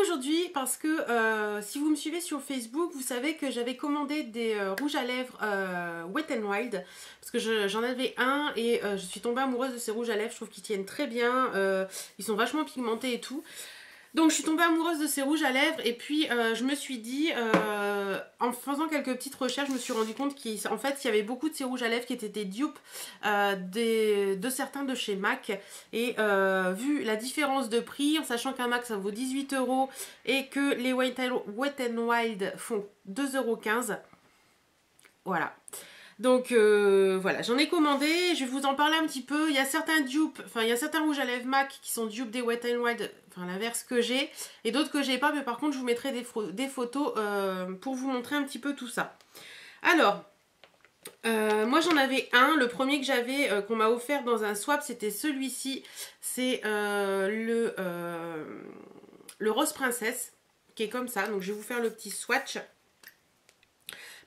aujourd'hui parce que si vous me suivez sur Facebook, vous savez que j'avais commandé des rouges à lèvres Wet n Wild parce que j'en avais un et je suis tombée amoureuse de ces rouges à lèvres. Je trouve qu'ils tiennent très bien, ils sont vachement pigmentés et tout. Donc je suis tombée amoureuse de ces rouges à lèvres et puis je me suis dit, en faisant quelques petites recherches, je me suis rendu compte qu'en fait il y avait beaucoup de ces rouges à lèvres qui étaient des dupes de certains de chez MAC. Et vu la différence de prix, en sachant qu'un MAC ça vaut 18 € et que les Wet n Wild font 2,15 €, voilà. Donc voilà, j'en ai commandé, je vais vous en parler un petit peu. Il y a certains dupes, enfin il y a certains rouges à lèvres MAC qui sont dupes des Wet n Wild, enfin l'inverse que j'ai, et d'autres que j'ai pas, mais par contre je vous mettrai des photos pour vous montrer un petit peu tout ça. Alors, moi j'en avais un, le premier que j'avais, qu'on m'a offert dans un swap, c'était celui-ci, c'est le Rose Princesse, qui est comme ça, donc je vais vous faire le petit swatch.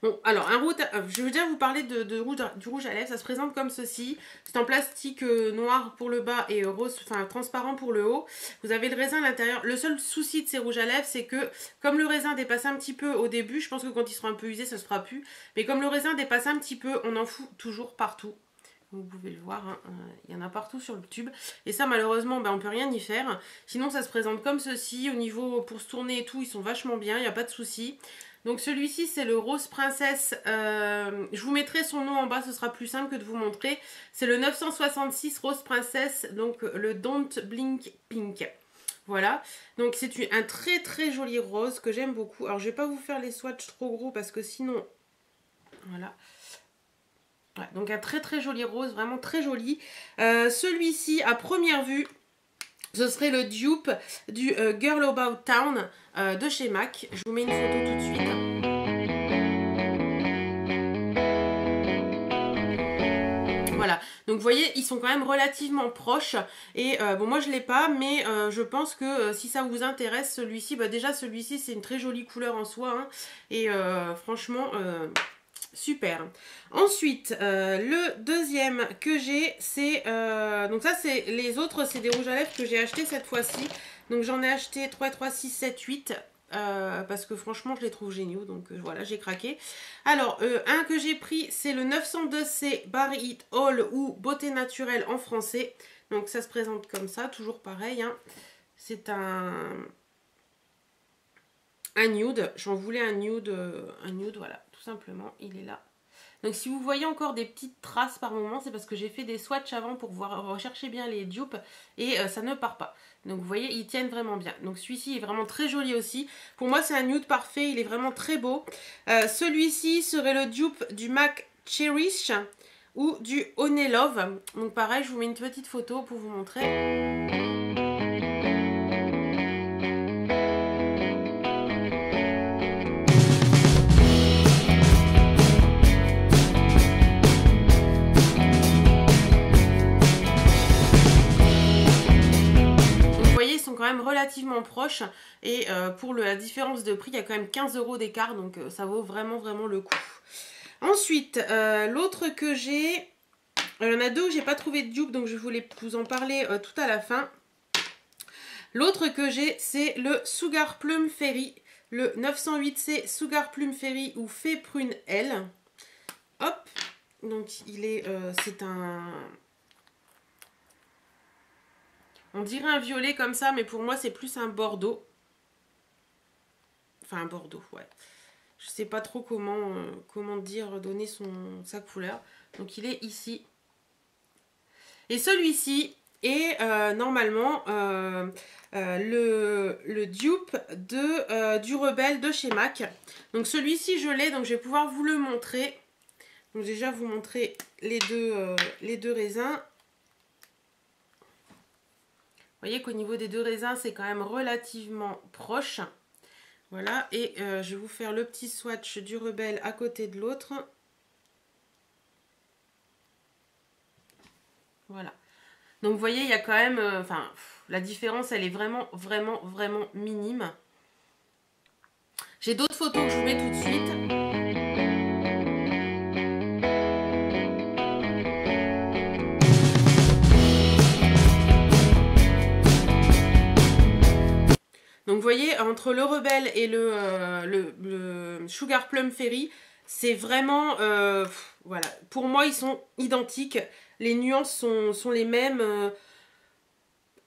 Bon, alors, je vais déjà vous parler du rouge à lèvres. Ça se présente comme ceci. C'est en plastique noir pour le bas et rose, enfin transparent pour le haut. Vous avez le raisin à l'intérieur. Le seul souci de ces rouges à lèvres, c'est que comme le raisin dépasse un petit peu au début, je pense que quand ils seront un peu usés, ça se fera plus. Mais comme le raisin dépasse un petit peu, on en fout toujours partout. Vous pouvez le voir, hein, il y en a partout sur le tube. Et ça, malheureusement, ben, on peut rien y faire. Sinon, ça se présente comme ceci. Au niveau, pour se tourner et tout, ils sont vachement bien, il n'y a pas de souci. Donc celui-ci, c'est le Rose Princesse. Je vous mettrai son nom en bas, ce sera plus simple que de vous montrer. C'est le 966 Rose Princesse, donc le Don't Blink Pink. Voilà, donc c'est un très très joli rose que j'aime beaucoup. Alors je vais pas vous faire les swatchs trop gros parce que sinon, voilà. Ouais, donc un très très joli rose, vraiment très joli. Celui-ci, à première vue, ce serait le dupe du Girl About Town de chez MAC. Je vous mets une photo tout de suite. Voilà, donc vous voyez, ils sont quand même relativement proches. Et bon, moi je ne l'ai pas, mais je pense que si ça vous intéresse, celui-ci, bah, déjà celui-ci c'est une très jolie couleur en soi. Hein, et franchement... super. Ensuite, le deuxième que j'ai, c'est... donc ça, c'est les autres, c'est des rouges à lèvres que j'ai acheté cette fois-ci. Donc j'en ai acheté 3, 3, 6, 7, 8. Parce que franchement, je les trouve géniaux. Donc voilà, j'ai craqué. Alors, un que j'ai pris, c'est le 902C Barry It All ou Beauté Naturelle en français. Donc ça se présente comme ça, toujours pareil. Hein. C'est un nude. J'en voulais un nude, voilà. Simplement, il est là. Donc si vous voyez encore des petites traces par moment, c'est parce que j'ai fait des swatchs avant pour rechercher bien les dupes et ça ne part pas. Donc vous voyez, ils tiennent vraiment bien. Donc celui-ci est vraiment très joli aussi. Pour moi, c'est un nude parfait, il est vraiment très beau. Celui-ci serait le dupe du MAC Cherish ou du Honey Love. Donc pareil, je vous mets une petite photo pour vous montrer. Quand même relativement proches et pour la différence de prix il y a quand même 15 € d'écart, donc ça vaut vraiment le coup. Ensuite l'autre que j'ai, il y en a deux où j'ai pas trouvé de dupe, donc je voulais vous en parler tout à la fin. L'autre que j'ai, c'est le Sugar Plum Fairy, le 908C Sugar Plum Fairy ou Fée Prune L. Hop, donc il est c'est un... On dirait un violet comme ça, mais pour moi, c'est plus un bordeaux. Enfin, un bordeaux, ouais. Je sais pas trop comment dire, donner sa couleur. Donc, il est ici. Et celui-ci est normalement le dupe du Rebelle de chez MAC. Donc, celui-ci, je l'ai, donc je vais pouvoir vous le montrer. Donc, déjà, vous montrer les deux raisins. Vous voyez qu'au niveau des deux raisins, c'est quand même relativement proche. Voilà, et je vais vous faire le petit swatch du Rebelle à côté de l'autre. Voilà. Donc vous voyez, il y a quand même... Enfin, la différence, elle est vraiment minime. J'ai d'autres photos que je vous mets tout de suite. Donc Donc vous voyez, entre le Rebelle et le Sugar Plum Fairy, c'est vraiment... voilà, pour moi, ils sont identiques. Les nuances sont les mêmes.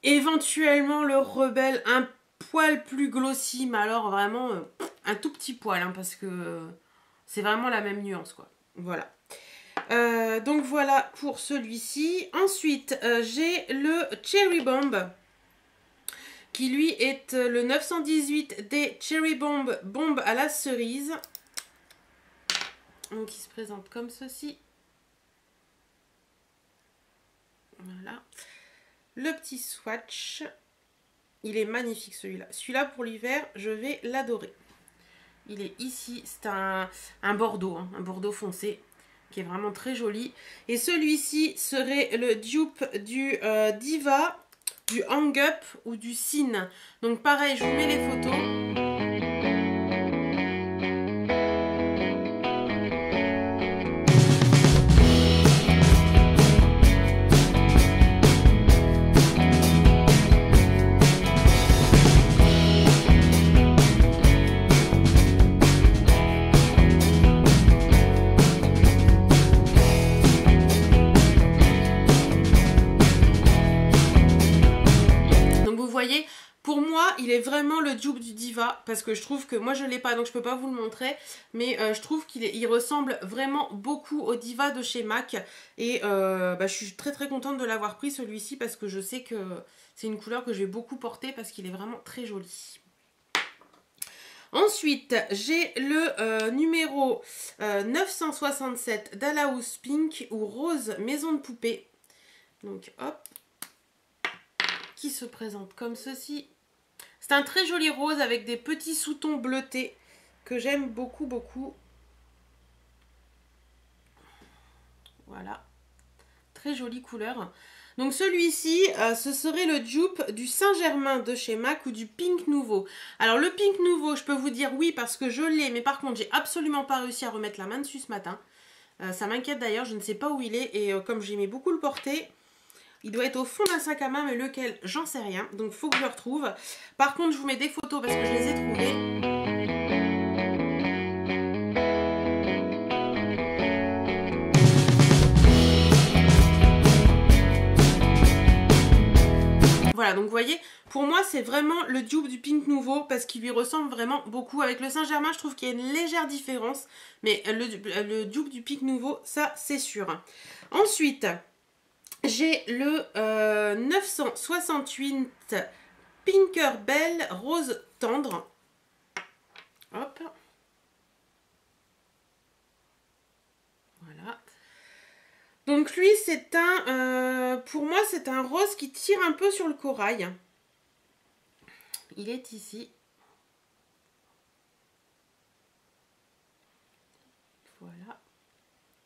Éventuellement, le Rebelle, un poil plus glossy, mais alors vraiment un tout petit poil, hein, parce que c'est vraiment la même nuance, quoi. Voilà. Donc voilà pour celui-ci. Ensuite, j'ai le Cherry Bomb, qui lui est le 918 des Cherry Bomb, bombe à la cerise. Donc il se présente comme ceci. Voilà. Le petit swatch. Il est magnifique celui-là. Celui-là pour l'hiver, je vais l'adorer. Il est ici, c'est un bordeaux, hein, un bordeaux foncé, qui est vraiment très joli. Et celui-ci serait le dupe du Diva, du Hang Up ou du Sin. Donc pareil, je vous mets les photos. Pour moi, il est vraiment le dupe du Diva, parce que je trouve que, moi je ne l'ai pas, donc je ne peux pas vous le montrer, mais je trouve qu'il ressemble vraiment beaucoup au Diva de chez MAC, et je suis très très contente de l'avoir pris celui-ci, parce que je sais que c'est une couleur que je vais beaucoup porter, parce qu'il est vraiment très joli. Ensuite, j'ai le numéro 967 Dollhouse Pink, ou Rose Maison de Poupée, donc hop, qui se présente comme ceci. C'est un très joli rose avec des petits sous-tons bleutés que j'aime beaucoup, beaucoup. Voilà. Très jolie couleur. Donc celui-ci, ce serait le dupe du Saint-Germain de chez MAC ou du Pink Nouveau. Alors le Pink Nouveau, je peux vous dire oui parce que je l'ai, mais par contre, j'ai absolument pas réussi à remettre la main dessus ce matin. Ça m'inquiète d'ailleurs, je ne sais pas où il est et comme j'aimais beaucoup le porter... Il doit être au fond d'un sac à main, mais lequel, j'en sais rien. Donc, il faut que je le retrouve. Par contre, je vous mets des photos parce que je les ai trouvées. Voilà, donc vous voyez, pour moi, c'est vraiment le dupe du Pink Nouveau parce qu'il lui ressemble vraiment beaucoup. Avec le Saint-Germain, je trouve qu'il y a une légère différence. Mais le dupe du Pink Nouveau, ça, c'est sûr. Ensuite... j'ai le 968 Pinkerbell Rose Tendre. Hop. Voilà. Donc lui, c'est un... pour moi, c'est un rose qui tire un peu sur le corail. Il est ici. Voilà.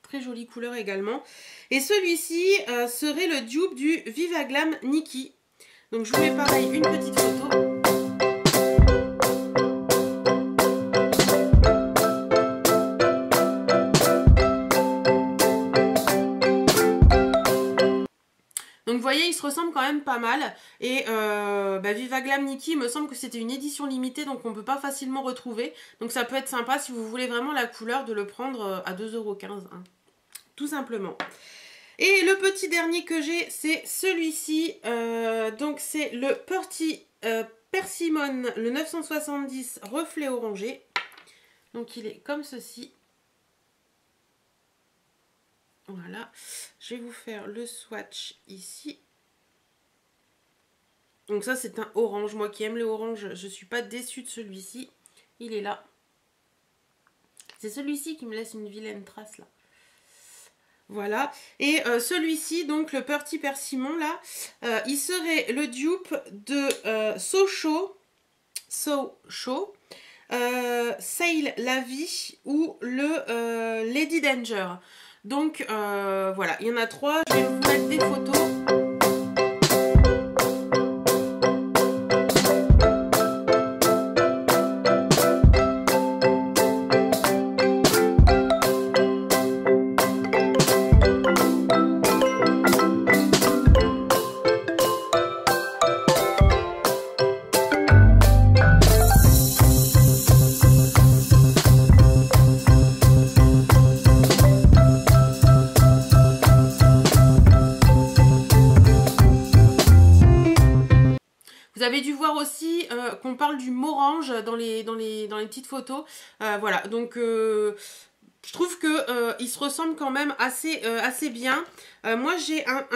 Très jolie couleur également. Et celui-ci serait le dupe du Viva Glam Nikki. Donc je vous mets pareil une petite photo. Donc vous voyez, il se ressemble quand même pas mal. Et Viva Glam Nikki, il me semble que c'était une édition limitée, donc on ne peut pas facilement retrouver. Donc ça peut être sympa si vous voulez vraiment la couleur de le prendre à 2,15 €. Hein. Tout simplement. Et le petit dernier que j'ai, c'est celui-ci. Donc c'est le Purty Persimmon, le 970 reflet orangé. Donc il est comme ceci. Voilà. Je vais vous faire le swatch ici. Donc ça c'est un orange. Moi qui aime les oranges, je ne suis pas déçue de celui-ci. Il est là. C'est celui-ci qui me laisse une vilaine trace là. Voilà, et celui-ci, donc le Purty Persimmon là, il serait le dupe de So Show, Sail la vie ou le Lady Danger. Donc voilà, il y en a 3, je vais vous mettre des photos. Vous avez dû voir aussi qu'on parle du Morange dans les petites photos. Voilà, donc je trouve que il se ressemble quand même assez bien. Moi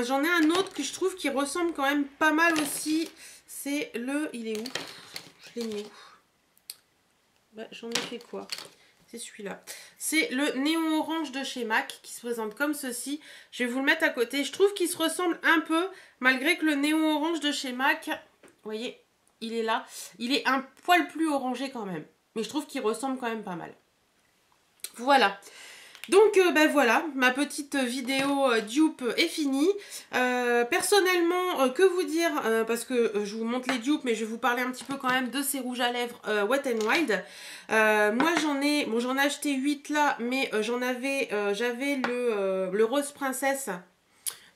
j'en ai un autre que je trouve qui ressemble quand même pas mal aussi. C'est le... Il est où? Je l'ai mis où? Bah, j'en ai fait quoi? C'est celui-là. C'est le néon orange de chez MAC qui se présente comme ceci. Je vais vous le mettre à côté. Je trouve qu'il se ressemble un peu, malgré que le néon orange de chez MAC, vous voyez, il est là. Il est un poil plus orangé quand même. Mais je trouve qu'il ressemble quand même pas mal. Voilà. Donc ben voilà, ma petite vidéo dupe est finie. Personnellement, que vous dire, parce que je vous montre les dupes, mais je vais vous parler un petit peu quand même de ces rouges à lèvres Wet n Wild. Moi j'en ai acheté 8 là, mais j'avais le rose princesse.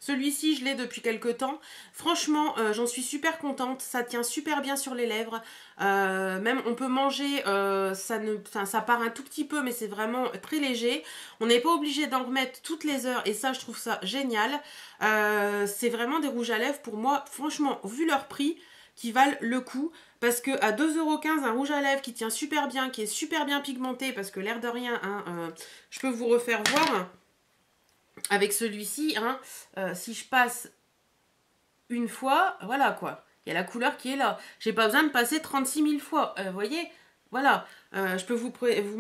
Celui-ci, je l'ai depuis quelques temps. Franchement, j'en suis super contente. Ça tient super bien sur les lèvres. Même, on peut manger, ça part un tout petit peu, mais c'est vraiment très léger. On n'est pas obligé d'en remettre toutes les heures, et ça, je trouve ça génial. C'est vraiment des rouges à lèvres, pour moi, franchement, vu leur prix, qui valent le coup. Parce que à 2,15 €, un rouge à lèvres qui tient super bien, qui est super bien pigmenté, parce que l'air de rien, hein, je peux vous refaire voir... Avec celui-ci, hein, si je passe une fois, voilà quoi. Il y a la couleur qui est là. J'ai pas besoin de passer 36 000 fois. Vous voyez, voilà. Je peux vous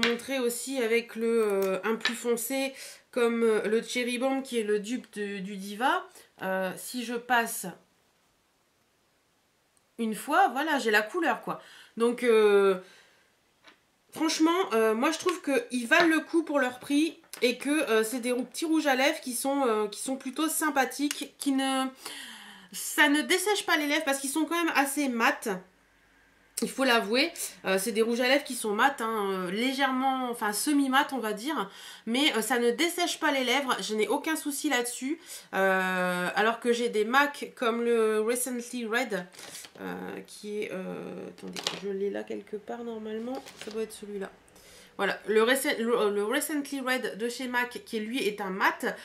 montrer aussi avec le un plus foncé, comme le Cherry Bomb qui est le dupe du Diva. Si je passe une fois, voilà, j'ai la couleur quoi. Donc... franchement, moi je trouve qu'ils valent le coup pour leur prix et que c'est des petits rouges à lèvres qui sont plutôt sympathiques, ça ne dessèche pas les lèvres parce qu'ils sont quand même assez mat. Il faut l'avouer, c'est des rouges à lèvres qui sont mat, hein, légèrement, enfin semi-mat on va dire, mais ça ne dessèche pas les lèvres, je n'ai aucun souci là-dessus, alors que j'ai des MAC comme le Recently Red, qui est, attendez, je l'ai là quelque part normalement, ça doit être celui-là. Voilà, le Recently Red de chez MAC, qui lui est un mat,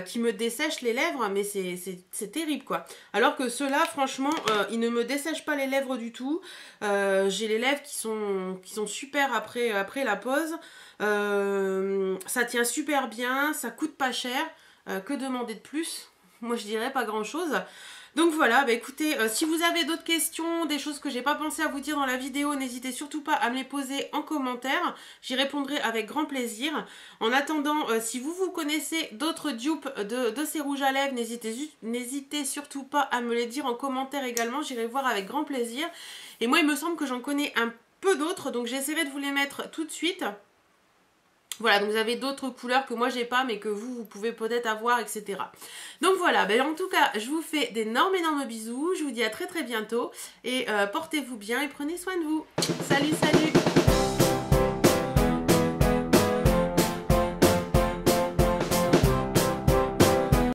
qui me dessèche les lèvres, mais c'est terrible quoi. Alors que ceux-là, franchement, ils ne me dessèchent pas les lèvres du tout. J'ai les lèvres qui sont super après la pose. Ça tient super bien, ça coûte pas cher. Que demander de plus? Moi je dirais pas grand-chose. Donc voilà, bah écoutez, si vous avez d'autres questions, des choses que j'ai pas pensé à vous dire dans la vidéo, n'hésitez surtout pas à me les poser en commentaire. J'y répondrai avec grand plaisir. En attendant, si vous connaissez d'autres dupes de ces rouges à lèvres, n'hésitez surtout pas à me les dire en commentaire également. J'irai voir avec grand plaisir. Et moi, il me semble que j'en connais un peu d'autres, donc j'essaierai de vous les mettre tout de suite. Voilà, donc vous avez d'autres couleurs que moi j'ai pas, mais que vous pouvez peut-être avoir, etc. Donc voilà, ben en tout cas, je vous fais d'énormes bisous. Je vous dis à très bientôt. Et portez-vous bien et prenez soin de vous. Salut, salut!